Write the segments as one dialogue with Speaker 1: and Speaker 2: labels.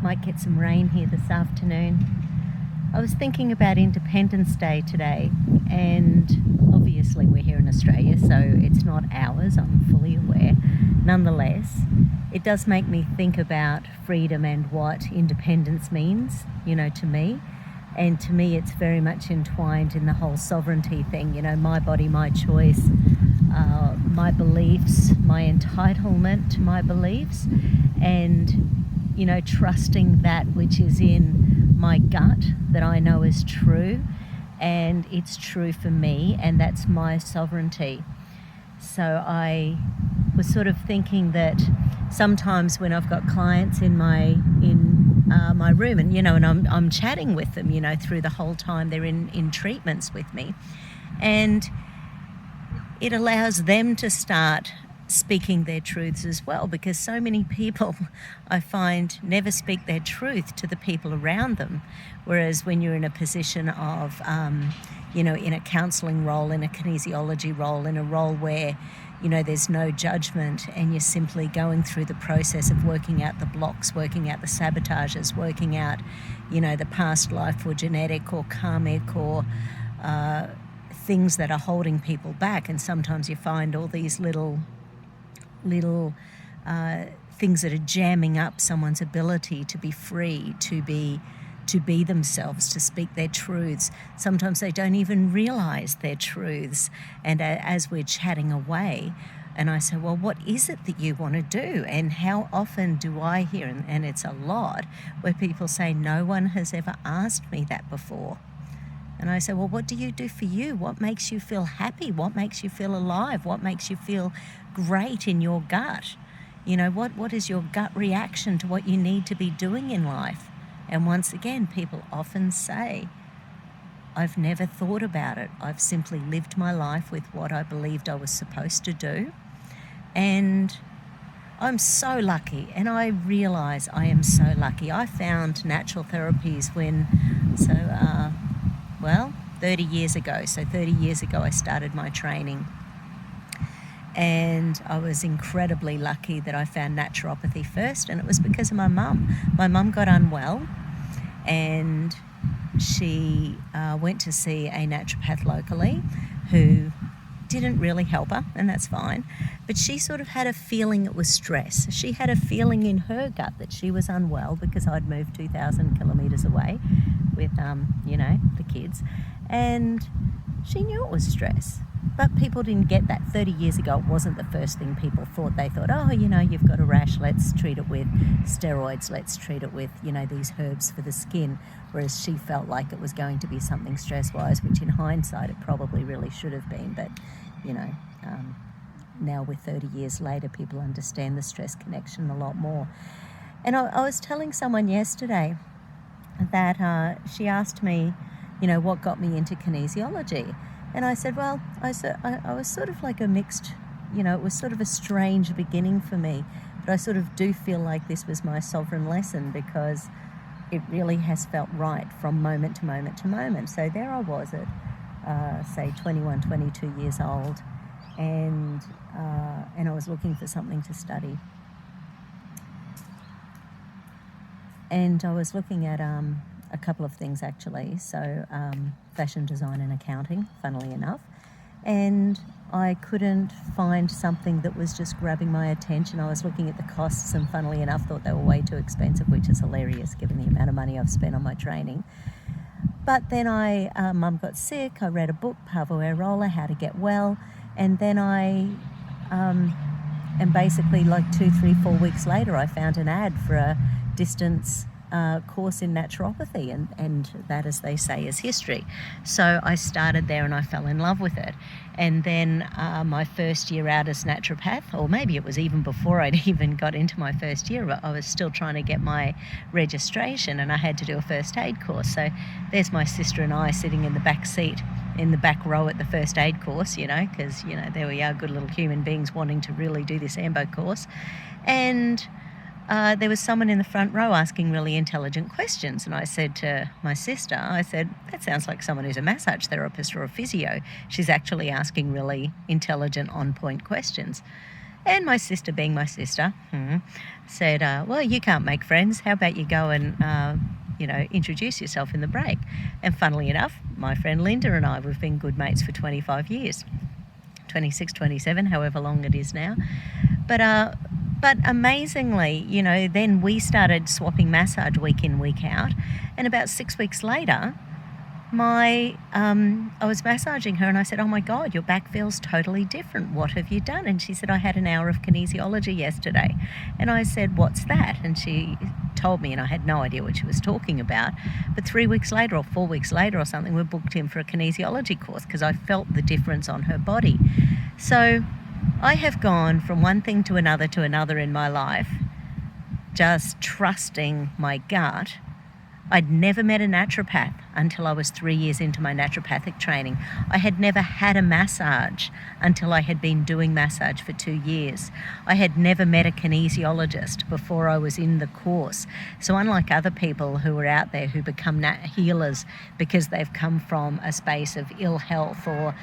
Speaker 1: might get some rain here this afternoon. I was thinking about Independence Day today, and obviously we're here in Australia, so it's not ours, I'm fully aware. Nonetheless, it does make me think about freedom and what independence means, to me. And to me, it's very much entwined in the whole sovereignty thing, my body, my choice, my beliefs, my entitlement to my beliefs, and, trusting that which is in my gut that I know is true, and it's true for me, and that's my sovereignty. So I was sort of thinking that sometimes when I've got clients in my room, and I'm chatting with them, through the whole time they're in treatments with me, and it allows them to start speaking their truths as well, because so many people, I find, never speak their truth to the people around them, whereas when you're in a position of in a counselling role, in a kinesiology role, in a role where there's no judgment, and you're simply going through the process of working out the blocks, working out the sabotages, working out the past life or genetic or karmic or things that are holding people back. And sometimes you find all these little things that are jamming up someone's ability to be free, to be themselves, to speak their truths. Sometimes they don't even realize their truths. And as we're chatting away, and I say, well, what is it that you want to do? And how often do I hear, and it's a lot, where people say, no one has ever asked me that before. And I say, well, what do you do for you? What makes you feel happy? What makes you feel alive? What makes you feel great in your gut? What is your gut reaction to what you need to be doing in life? And once again, people often say, I've never thought about it. I've simply lived my life with what I believed I was supposed to do. And I'm so lucky, and I realise I am so lucky. I found natural therapies 30 years ago. So 30 years ago I started my training. And I was incredibly lucky that I found naturopathy first, and it was because of my mum. My mum got unwell, and she went to see a naturopath locally who didn't really help her, and that's fine. But she sort of had a feeling it was stress. She had a feeling in her gut that she was unwell because I'd moved 2,000 kilometres away with, the kids. And she knew it was stress. But people didn't get that. 30 years ago, it wasn't the first thing people thought. They thought, you've got a rash, let's treat it with steroids, let's treat it with, these herbs for the skin. Whereas she felt like it was going to be something stress-wise, which in hindsight, it probably really should have been. But, now we're 30 years later, people understand the stress connection a lot more. And I was telling someone yesterday that she asked me, what got me into kinesiology. And I said, well, I was sort of like a mixed, it was sort of a strange beginning for me. But I sort of do feel like this was my sovereign lesson, because it really has felt right from moment to moment to moment. So there I was at, say, 21, 22 years old. And I was looking for something to study. And I was looking at a couple of things, actually. So fashion design and accounting, funnily enough. And I couldn't find something that was just grabbing my attention. I was looking at the costs, and funnily enough, thought they were way too expensive, which is hilarious given the amount of money I've spent on my training. But then Mum got sick. I read a book, Pavo Airola, How to Get Well. And then and basically like 2, 3, 4 weeks later, I found an ad for a distance course in naturopathy, and that, as they say, is history. So I started there and I fell in love with it. And then my first year out as naturopath, or maybe it was even before I'd even got into my first year, but I was still trying to get my registration, and I had to do a first aid course. So there's my sister and I sitting in the back seat, in the back row at the first aid course, because, there we are, good little human beings wanting to really do this AMBO course. And there was someone in the front row asking really intelligent questions. And I said to my sister, that sounds like someone who's a massage therapist or a physio. She's actually asking really intelligent, on-point questions. And my sister, being my sister, said, well, you can't make friends. How about you go and, introduce yourself in the break? And funnily enough, my friend Linda and I, we've been good mates for 25 years, 26, 27, however long it is now. But amazingly, then we started swapping massage week in, week out. And about 6 weeks later, I was massaging her and I said, oh my God, your back feels totally different. What have you done? And she said, I had an hour of kinesiology yesterday. And I said, what's that? And she told me, and I had no idea what she was talking about. But 3 weeks later or 4 weeks later or something, we booked in for a kinesiology course because I felt the difference on her body. So I have gone from one thing to another in my life, just trusting my gut. I'd never met a naturopath until I was 3 years into my naturopathic training. I had never had a massage until I had been doing massage for 2 years. I had never met a kinesiologist before I was in the course. So unlike other people who are out there who become healers because they've come from a space of ill health or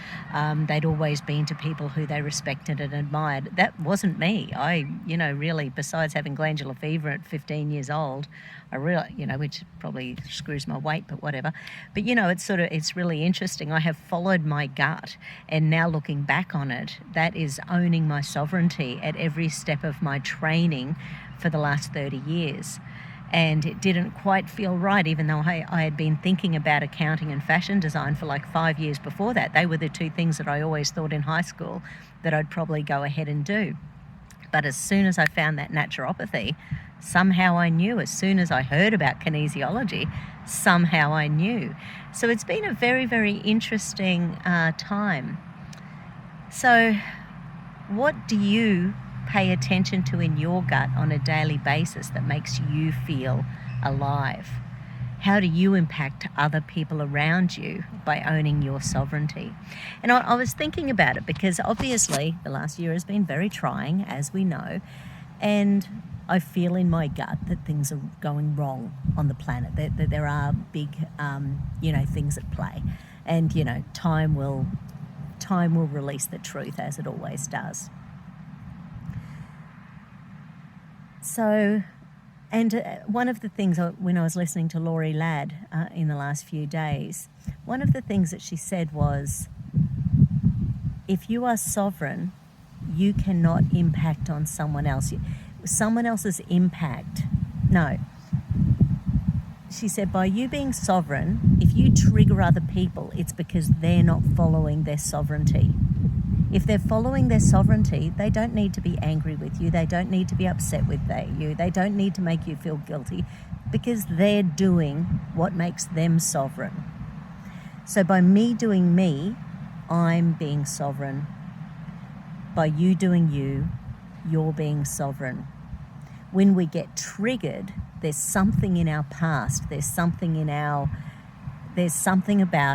Speaker 1: they'd always been to people who they respected and admired, that wasn't me. I, really, besides having glandular fever at 15 years old, I really, which probably screws my weight, but whatever. But, it's really interesting. I have followed my gut, and now looking back on it, that is owning my sovereignty at every step of my training for the last 30 years. And it didn't quite feel right, even though I had been thinking about accounting and fashion design for like 5 years before that. They were the two things that I always thought in high school that I'd probably go ahead and do. But as soon as I found that naturopathy, somehow I knew. As soon as I heard about kinesiology, somehow I knew. So it's been a very, very interesting time. So what do you pay attention to in your gut on a daily basis that makes you feel alive? How do you impact other people around you by owning your sovereignty? And I was thinking about it because obviously the last year has been very trying, as we know, and I feel in my gut that things are going wrong on the planet, that there are big, things at play. And, time will release the truth, as it always does. So, and one of the things, when I was listening to Laurie Ladd in the last few days, one of the things that she said was, if you are sovereign, you cannot impact on someone else. Someone else's impact. No. She said, by you being sovereign, if you trigger other people, it's because they're not following their sovereignty. If they're following their sovereignty, they don't need to be angry with you. They don't need to be upset with you. They don't need to make you feel guilty because they're doing what makes them sovereign. So by me doing me, I'm being sovereign. By you doing you, you're being sovereign. When we get triggered, there's something in our past, there's something about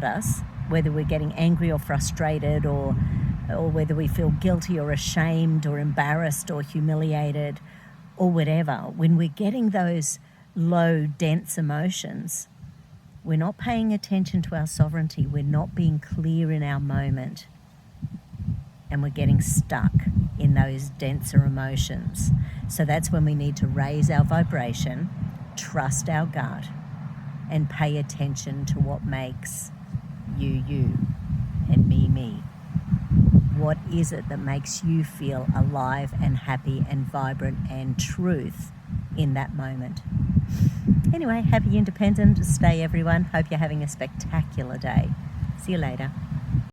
Speaker 1: us, whether we're getting angry or frustrated or whether we feel guilty or ashamed or embarrassed or humiliated or whatever. When we're getting those low, dense emotions, we're not paying attention to our sovereignty, we're not being clear in our moment, and we're getting stuck in those denser emotions. So that's when we need to raise our vibration, trust our gut, and pay attention to what makes you, you, and me. What is it that makes you feel alive and happy and vibrant and truth in that moment? Anyway, happy Independence Day, everyone. Hope you're having a spectacular day. See you later.